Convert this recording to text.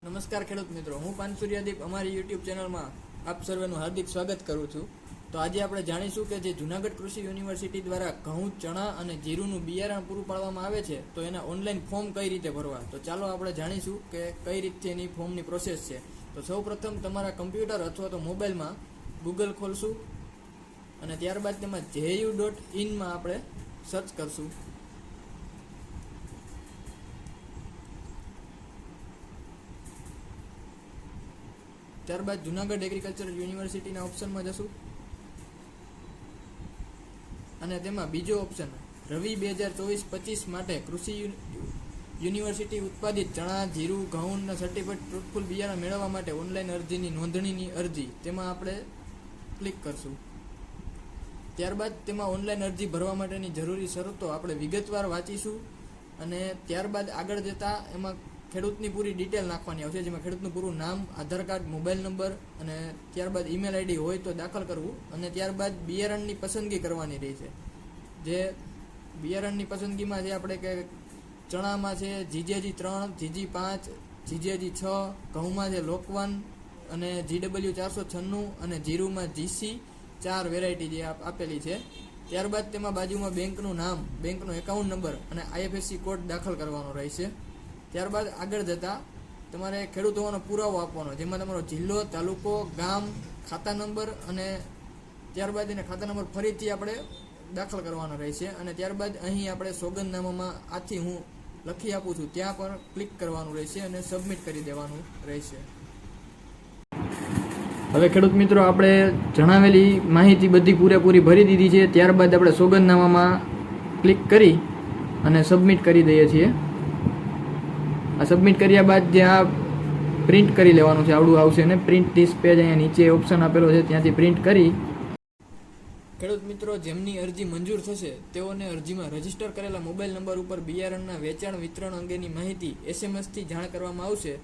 નમસ્કાર ખેડૂત મિત્રો, હું પાનસુરિયાદીપ અમારી યુટ્યુબ ચેનલમાં આપ સર્વેનું હાર્દિક સ્વાગત કરું છું. તો આજે આપણે જાણીશું કે જે જૂનાગઢ કૃષિ યુનિવર્સિટી દ્વારા ઘઉં, ચણા અને જીરુંનું બિયારણ પૂરું પાડવામાં આવે છે, તો એના ઓનલાઈન ફોર્મ કઈ રીતે ભરવા, તો ચાલો આપણે જાણીશું કે કઈ રીતે એની ફોર્મની પ્રોસેસ છે. તો સૌપ્રથમ તમારા કમ્પ્યુટર અથવા તો મોબાઈલમાં ગૂગલ ખોલશું અને ત્યારબાદ તેમાં ju.in આપણે સર્ચ કરશું. ત્યારબાદ જૂનાગઢ એગ્રીકલ્ચરલ યુનિવર્સિટીના ઓપ્શનમાં જશું અને તેમાં બીજો ઓપ્શન રવિ 2024-25 માટે કૃષિ યુનિવર્સિટી ઉત્પાદિત ચણા, જીરું, ઘઉંના સર્ટિફાઈડ ફ્રૂટફુલ બિયારણ મેળવવા માટે ઓનલાઈન અરજીની નોંધણીની અરજી, તેમાં આપણે ક્લિક કરશું. ત્યારબાદ તેમાં ઓનલાઈન અરજી ભરવા માટેની જરૂરી શરતો આપણે વિગતવાર વાંચીશું અને ત્યારબાદ આગળ જતાં એમાં ખેડૂતની પૂરી ડિટેલ નાખવાની આવશે, જેમાં ખેડૂતનું પૂરું નામ, આધાર કાર્ડ, મોબાઈલ નંબર અને ત્યારબાદ ઈમેલ આઈડી હોય તો દાખલ કરવું અને ત્યારબાદ બિયારણની પસંદગી કરવાની રહેશે. જે બિયારણની પસંદગીમાં જે આપણે કે ચણામાં છે GJG3, GG5, GJG6, ઘઉંમાં છે લોકવન અને GW496 અને જીરુમાં GC4 વેરાયટી જે આપેલી છે. ત્યારબાદ તેમાં બાજુમાં બેંકનું નામ, બેંકનો એકાઉન્ટ નંબર અને IFSC કોડ દાખલ કરવાનો રહેશે. ત્યારબાદ આગળ જતાં તમારે ખેડૂત હોવાનો પુરાવો આપવાનો, જેમાં તમારો જિલ્લો, તાલુકો, ગામ, ખાતા નંબર અને ત્યારબાદ એને ખાતા નંબર ફરીથી આપણે દાખલ કરવાનો રહેશે અને ત્યારબાદ અહીં આપણે સોગંદનામામાં આથી હું લખી આપું છું ત્યાં પર ક્લિક કરવાનું રહેશે અને સબમિટ કરી દેવાનું રહેશે. હવે ખેડૂત મિત્રો, આપણે જણાવેલી માહિતી બધી પૂરેપૂરી ભરી દીધી છે. ત્યારબાદ આપણે સોગંદનામામાં ક્લિક કરી અને સબમિટ કરી દઈએ છીએ. આ સબમિટ કર્યા બાદ જે આ પ્રિન્ટ કરી લેવાનું છે, આવડું આવશે અને પ્રિન્ટ ધીસ પેજ અહીંયા નીચે ઓપ્શન આપેલો છે ત્યાંથી પ્રિન્ટ કરી ખેડૂત મિત્રો જેમની અરજી મંજૂર થશે તેઓને અરજીમાં રજીસ્ટર કરેલા મોબાઈલ નંબર ઉપર બિયારણના વેચાણ વિતરણ અંગેની માહિતી SMS થી જાણ કરવામાં આવશે